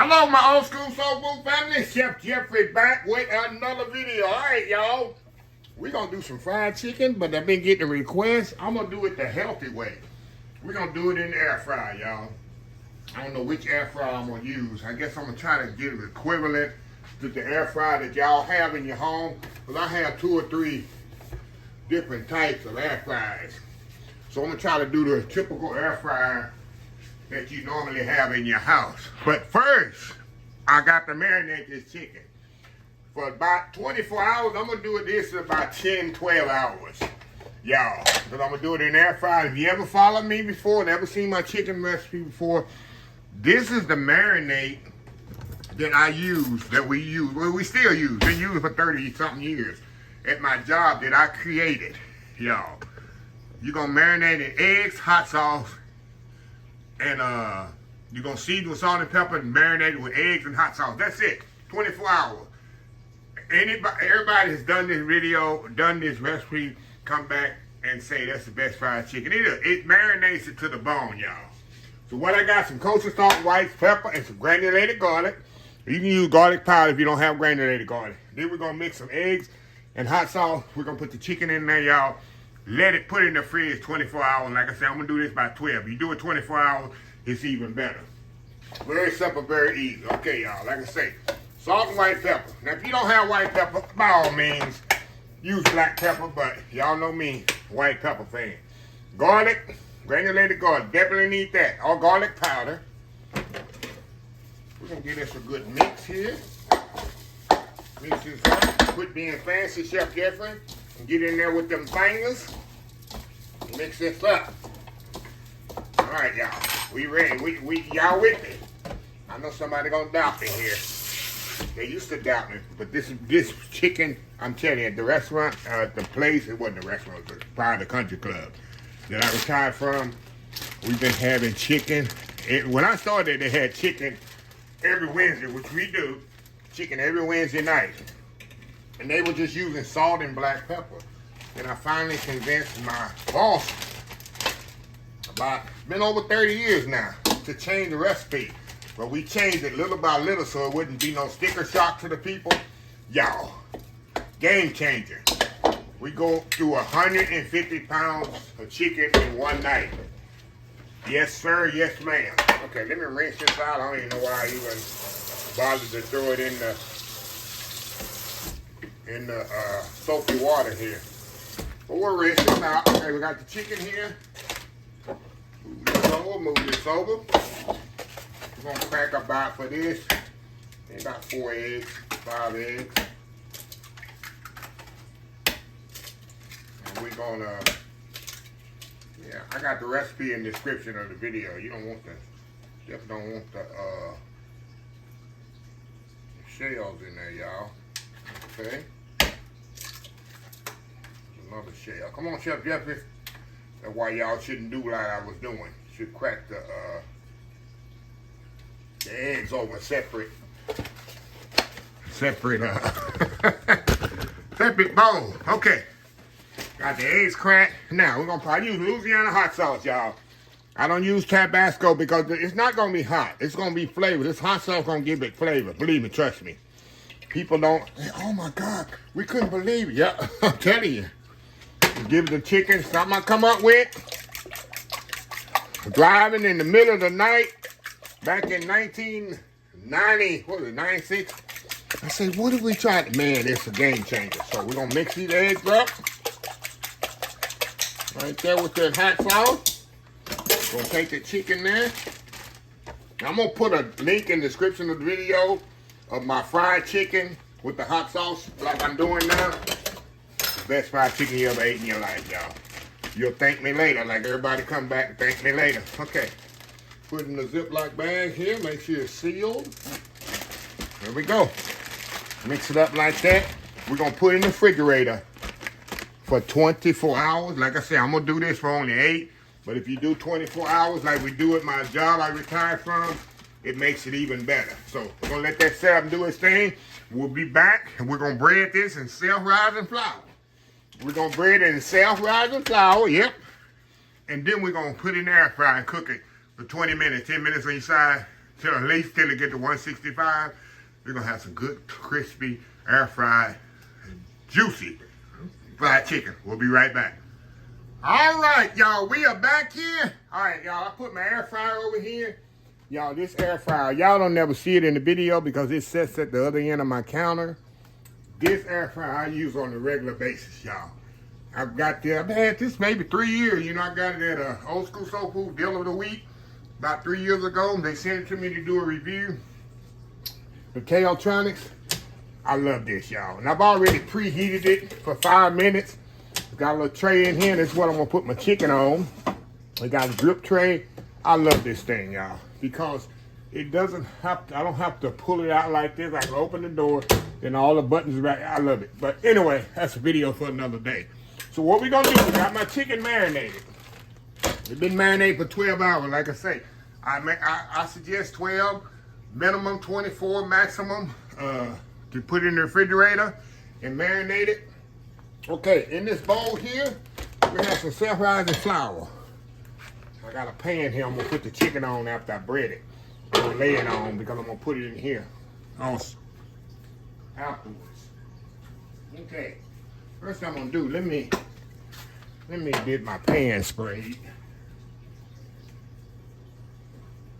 Hello, my old school soul food family. Chef Jeffrey back with another video. All right, y'all. We're going to do some fried chicken, but I've been getting requests. I'm going to do it the healthy way. We're going to do it in the air fryer, y'all. I don't know which air fryer I'm going to use. I guess I'm going to try to get it equivalent to the air fryer that y'all have in your home. Because I have 2 or 3 different types of air fryers. So I'm going to try to do the typical air fryer that you normally have in your house. But first, I got to marinate this chicken. For about 24 hours, I'm going to do this in about 10, 12 hours. Y'all, because I'm going to do it in air fryer. If you ever followed me before, never seen my chicken recipe before, this is the marinade that I use, that we use, well, we still use. Been using for 30-something years at my job that I created, y'all. You're going to marinate in eggs, hot sauce, and you're going to season with salt and pepper and marinate it with eggs and hot sauce. That's it. 24 hours. Everybody has done this video, done this recipe, come back and say that's the best fried chicken. It marinates it to the bone, y'all. So what I got, some kosher salt, white pepper, and some granulated garlic. You can use garlic powder if you don't have granulated garlic. Then we're going to mix some eggs and hot sauce. We're going to put the chicken in there, y'all. Let it put it in the fridge 24 hours. Like I said, I'm going to do this by 12. You do it 24 hours, it's even better. Very simple, very easy. Okay, y'all, like I say, salt and white pepper. Now, if you don't have white pepper, by all means, use black pepper, but y'all know me, white pepper fan. Garlic, granulated garlic, definitely need that. Or garlic powder. We're going to give this a good mix here. Mix this up. Quit being fancy, Chef Jeffrey. And get in there with them fingers. Mix this up. All right, y'all. We ready. Y'all with me? I know somebody gonna doubt me here. They used to doubt me, but this chicken, I'm telling you, at the restaurant, the place, it wasn't a restaurant, it was probably the country club that I retired from. We've been having chicken. When I started, they had chicken every Wednesday, which we do. Chicken every Wednesday night. And they were just using salt and black pepper. And I finally convinced my boss, been over 30 years now, to change the recipe. But we changed it little by little so it wouldn't be no sticker shock to the people. Y'all, game changer. We go through 150 pounds of chicken in one night. Yes, sir. Yes, ma'am. Okay, let me rinse this out. I don't even know why I even bothered to throw it in the soapy water here. But we'll rinse this out. Okay, we got the chicken here. Move this over. We're gonna crack about for this. About 4 eggs, 5 eggs. And we're gonna, yeah, I got the recipe in the description of the video. You don't want definitely don't want the shells in there, y'all. Okay. Another shell. Come on, Chef Jeffrey. That's why y'all shouldn't do like I was doing. Should crack the eggs over separate separate bowl. Okay. Got the eggs cracked. Now we're gonna probably use Louisiana hot sauce, y'all. I don't use Tabasco because it's not gonna be hot. It's gonna be flavored. This hot sauce gonna give it flavor. Believe me, trust me. People don't, oh my God, we couldn't believe it. Yeah, I'm telling you. Give the chicken something I come up with. Driving in the middle of the night back in 1990, what was it, 96? I said, what if we tried? Man, it's a game changer. So we're going to mix these eggs up. Right there with that hot sauce. Going to take the chicken there. I'm going to put a link in the description of the video of my fried chicken with the hot sauce like I'm doing now. Best fried chicken you ever ate in your life, y'all. You'll thank me later, like everybody come back and thank me later. Okay, put in the Ziploc bag here, make sure it's sealed. There we go. Mix it up like that. We're gonna put it in the refrigerator for 24 hours. Like I said, I'm gonna do this for only 8, but if you do 24 hours like we do at my job I retired from, it makes it even better. So we're gonna let that set up and do its thing. We'll be back and we're gonna bread this in self-rising flour. We're going to bread it in self-rising flour, yep. And then we're going to put it in the air fryer and cook it for 20 minutes, 10 minutes on each side, till at least till it get to 165. We're gonna have some good, crispy, air fried, juicy fried chicken. We'll be right back. All right, y'all, we are back here. All right, y'all, I put my air fryer over here. Y'all, this air fryer, y'all don't never see it in the video because it sits at the other end of my counter. This air fryer I use on a regular basis, y'all. I've had this maybe 3 years. You know, I got it at Old School Soul Food Deal of the Week about 3 years ago. They sent it to me to do a review. The Chaotronics, I love this, y'all. And I've already preheated it for 5 minutes. Got a little tray in here. That's what I'm gonna put my chicken on. I got a drip tray. I love this thing, y'all, because it doesn't have to, I don't have to pull it out like this. I can open the door, then all the buttons right. I love it. But anyway, that's a video for another day. So what we're gonna do, we got my chicken marinated. It's been marinated for 12 hours, like I say. I suggest 12, minimum 24, maximum, to put in the refrigerator and marinate it. Okay, in this bowl here, we have some self-rising flour. I got a pan here. I'm gonna put the chicken on after I bread it. I'm gonna lay it on because I'm gonna put it in here also afterwards. Okay, first I'm gonna do, let me get my pan sprayed.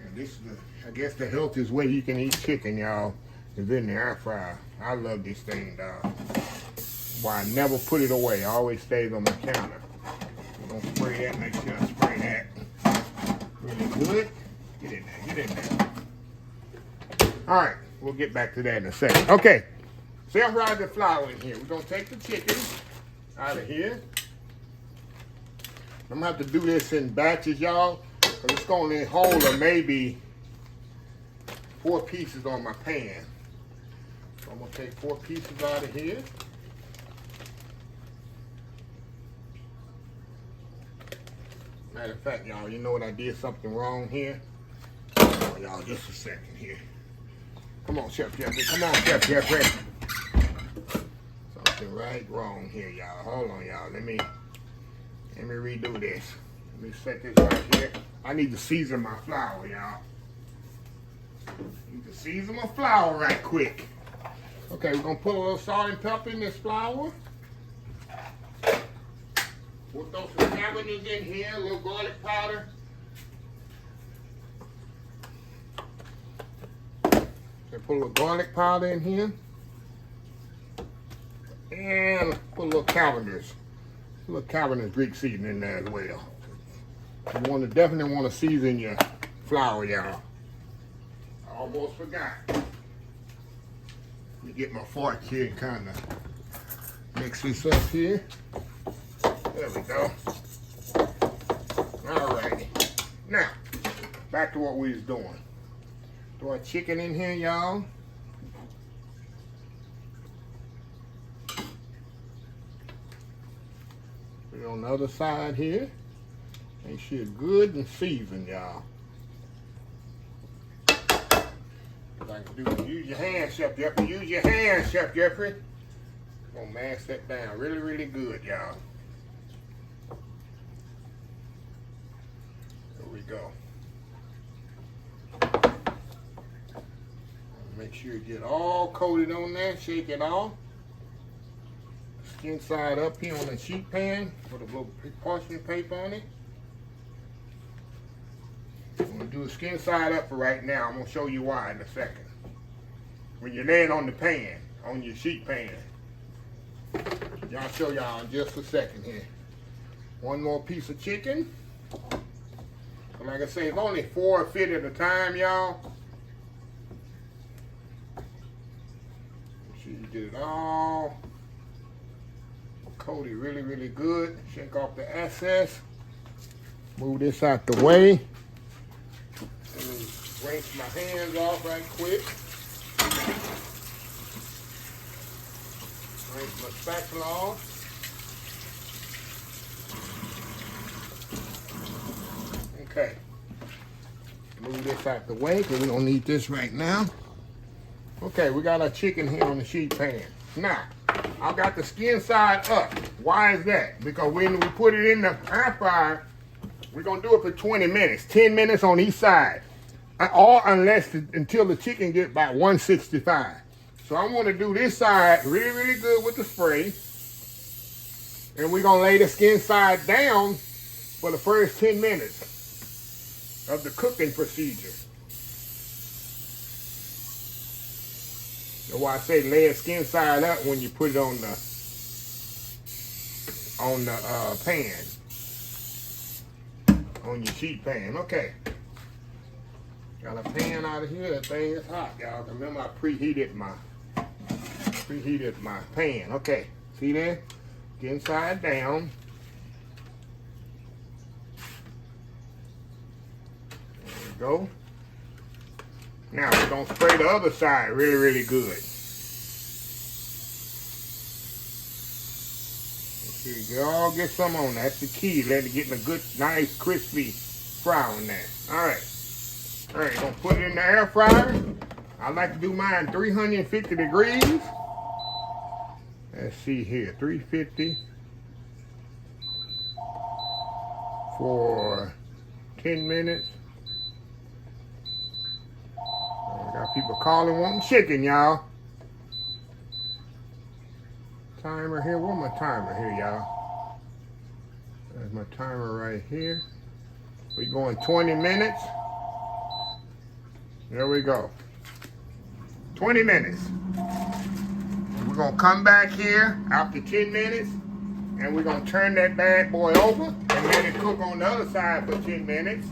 And this is I guess the healthiest way you can eat chicken, y'all, is in the air fryer. I love this thing, dog. Why I never put it away. It always stays on my counter. I'm gonna spray that, make sure I spray that really good. Get in there, get in there. All right, we'll get back to that in a second. Okay, self-rising flour in here. We're gonna take the chicken out of here. I'm gonna have to do this in batches, y'all, because it's gonna hold maybe 4 pieces on my pan. So I'm gonna take 4 pieces out of here. Matter of fact, y'all, you know what? I did something wrong here. Oh, y'all, just a second here. Come on, Chef Jeffrey. Come on, Chef Jeffrey. Something wrong here, y'all. Hold on, y'all. Let me redo this. Let me set this right here. I need to season my flour, y'all. Need to season my flour right quick. Okay, we're gonna put a little salt and pepper in this flour. We'll throw some cavenders in here, a little garlic powder. So put a little garlic powder in here. And put a little cavenders. A little cavenders Greek seasoning in there as well. You definitely want to season your flour, y'all. I almost forgot. Let me get my fork here and kind of mix this up here. There we go. Alrighty. Now, back to what we was doing. Throw our chicken in here, y'all. Put it on the other side here. Make sure it's good and seasoned, y'all. What I can do is use your hands, Chef Jeffrey. Use your hands, Chef Jeffrey. I'm gonna mash that down really, really good, y'all. Go. Make sure you get all coated on that. Shake it off. Skin side up here on the sheet pan. Put a little parchment paper on it. I'm going to do the skin side up for right now. I'm going to show you why in a second. When you're laying on the pan, on your sheet pan. Y'all show y'all in just a second here. One more piece of chicken. Like I say, it's only 4 feet at a time, y'all. Make sure you get it all coated really, really good. Shake off the excess. Move this out the way. Let me rinse my hands off right quick. Rinse my spatula off. Okay, move this out the way because we don't need this right now. Okay, we got our chicken here on the sheet pan. Now, I got the skin side up. Why is that? Because when we put it in the air fryer, we're going to do it for 20 minutes. 10 minutes on each side. or until the chicken get about 165. So I'm gonna do this side really, really good with the spray. And we're gonna lay the skin side down for the first 10 minutes of the cooking procedure. That's why I say lay the skin side up when you put it on the pan, on your sheet pan. Okay. Got a pan out of here. That thing is hot, y'all. Remember I preheated my pan. Okay. See that? Skin side down. There we go. Now we're gonna spray the other side really, really good. See, y'all get some on that. That's the key. Let it get a good, nice, crispy fry on that. All right. All right, gonna put it in the air fryer. I like to do mine 350 degrees. Let's see here, 350 for 10 minutes. Got people calling wanting chicken, y'all. Timer here. Where's my timer here, y'all? There's my timer right here. We're going 20 minutes. There we go. 20 minutes. We're going to come back here after 10 minutes, and we're going to turn that bad boy over and let it cook on the other side for 10 minutes.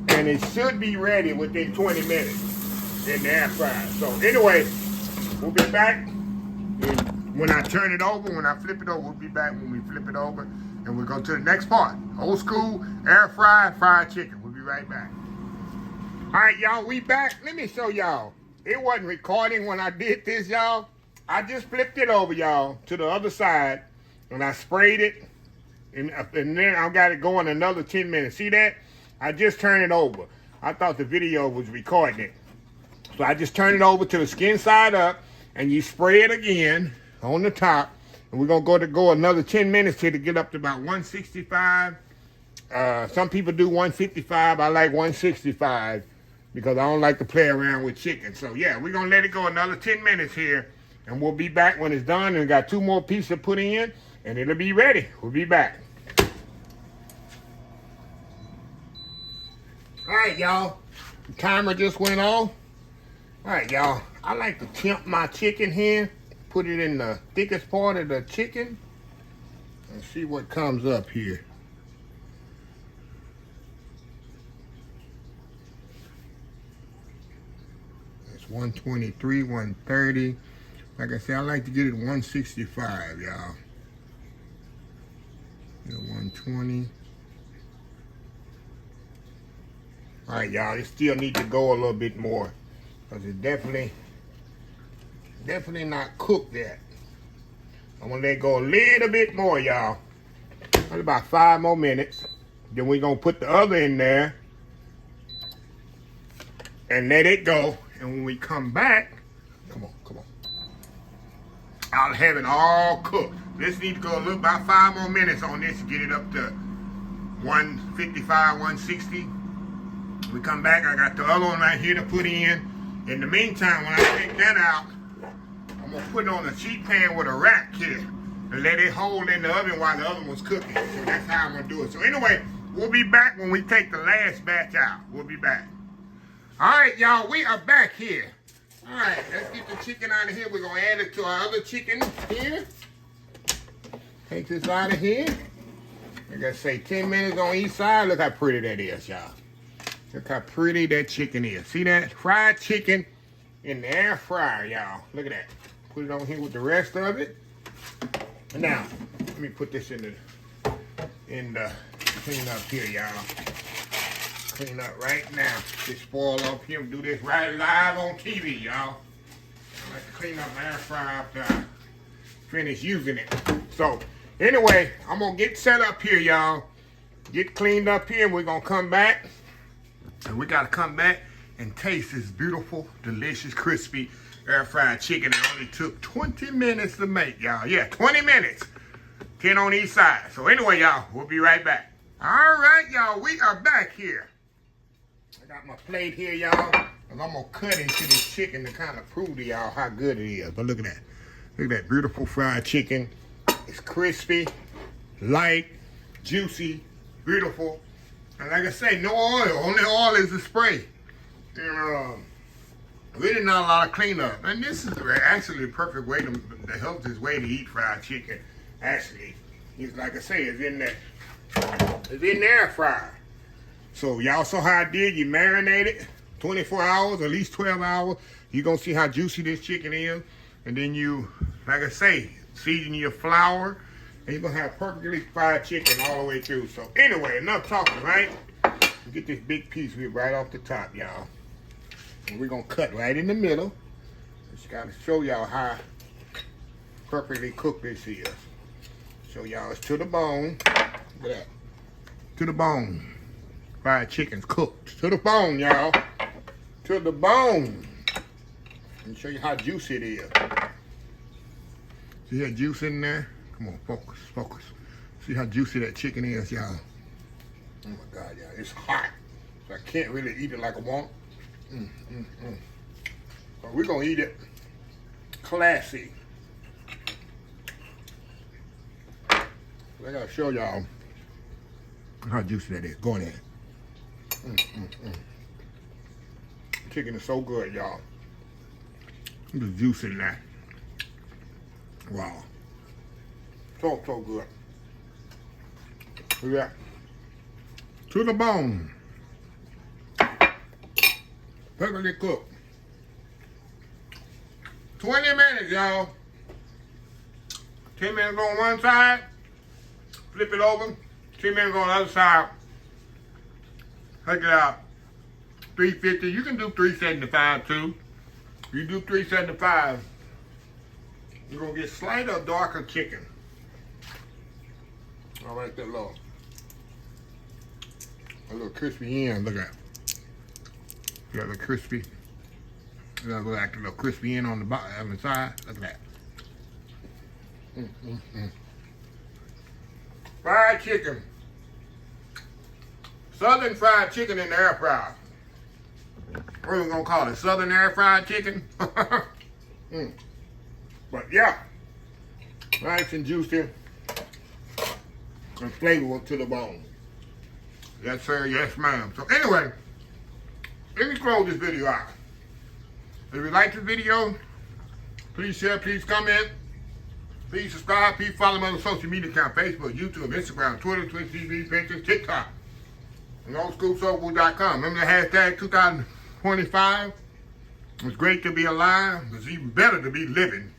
And it should be ready within 20 minutes in the air fryer. So anyway, we'll be back when I turn it over, when I flip it over. We'll be back when we flip it over, and we'll go to the next part. Old school air fried chicken. We'll be right back. All right, y'all, we back. Let me show y'all. It wasn't recording when I did this, y'all. I just flipped it over, y'all, to the other side, and I sprayed it, and then I got it going another 10 minutes. See that? I just turned it over. I thought the video was recording it. So I just turn it over to the skin side up, and you spray it again on the top. And we're going to go another 10 minutes here to get up to about 165. Some people do 155. I like 165 because I don't like to play around with chicken. So, yeah, we're going to let it go another 10 minutes here, and we'll be back when it's done. And got 2 more pieces to put in, and it'll be ready. We'll be back. All right, y'all. The timer just went off. All right, y'all, I like to temp my chicken here, put it in the thickest part of the chicken, and see what comes up here. It's 123, 130. Like I said, I like to get it 165, y'all. 120. All right, y'all, it still needs to go a little bit more. Because it's definitely not cooked yet. I'm going to let it go a little bit more, y'all. About 5 more minutes. Then we're going to put the other in there and let it go. And when we come back, come on. I'll have it all cooked. This needs to go a little, about 5 more minutes on this to get it up to 155, 160. We come back, I got the other one right here to put in. In the meantime, when I take that out, I'm going to put it on a sheet pan with a rack here and let it hold in the oven while the other one's cooking. So that's how I'm going to do it. So anyway, we'll be back when we take the last batch out. We'll be back. All right, y'all, we are back here. All right, let's get the chicken out of here. We're going to add it to our other chicken here. Take this out of here. Like I say, 10 minutes on each side. Look how pretty that is, y'all. Look how pretty that chicken is. See that? Fried chicken in the air fryer, y'all. Look at that. Put it on here with the rest of it. Now, let me put this in the clean up here, y'all. Clean up right now. Just spoil up here. Do this right live on TV, y'all. I like to clean up my air fryer after I finish using it. So, anyway, I'm going to get set up here, y'all. Get cleaned up here, and we're going to come back. And we got to come back and taste this beautiful, delicious, crispy air-fried chicken. It only took 20 minutes to make, y'all. Yeah, 20 minutes. 10 on each side. So anyway, y'all, we'll be right back. All right, y'all, we are back here. I Got my plate here, y'all. And I'm gonna cut into this chicken to kind of prove to y'all how good it is. But look at that. Look at that beautiful fried chicken. It's crispy, light, juicy, beautiful. And like I say, no oil. Only oil is the spray. And really not a lot of cleanup. And this is actually the perfect way, the healthiest way to eat fried chicken. Actually, it's like I say, it's in the air fryer. So y'all saw how I did. You marinate it 24 hours, at least 12 hours. You're going to see how juicy this chicken is. And then you, like I say, season your flour. And you're going to have perfectly fried chicken all the way through. So anyway, enough talking, right? Get this big piece here right off the top, y'all. And we're going to cut right in the middle. Just got to show y'all how perfectly cooked this is. Show y'all it's to the bone. Look at that. To the bone. Fried chicken's cooked to the bone, y'all. To the bone. Let me show you how juicy it is. See that juice in there? Come on, focus, focus. See how juicy that chicken is, y'all. Oh my God, y'all, it's hot. So I can't really eat it like I want. But we're gonna eat it classy. I gotta show y'all how juicy that is. Go in there. Chicken is so good, y'all. The juice in that. Wow. So good. Look at that. To the bone. Perfectly cooked. 20 minutes, y'all. 10 minutes on one side. Flip it over. 10 minutes on the other side. Check it out. 350. You can do 375 too. You do 375. You're gonna get slighter, darker chicken. All right, that low. A little crispy end. Look at that. You got a little crispy. You got like a little crispy end on the bottom, on the side. Look at that. Fried chicken. Southern fried chicken in the air fryer. What are we gonna call it? Southern air fried chicken? But yeah, nice and juicy and flavorful to the bone. Yes, sir. Yes, ma'am. So anyway, let me close this video out. If you like this video, please share, please comment, please subscribe, please follow me on the social media account, Facebook, YouTube, Instagram, Twitter, Twitch TV, Pinterest, TikTok, and oldschoolsoulfood.com. Remember the hashtag 2025? It's great to be alive. It's even better to be living.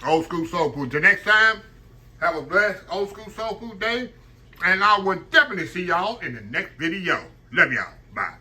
Old School Soul Food. Till next time, have a blessed Old School Soul Food day. And I will definitely see y'all in the next video. Love y'all. Bye.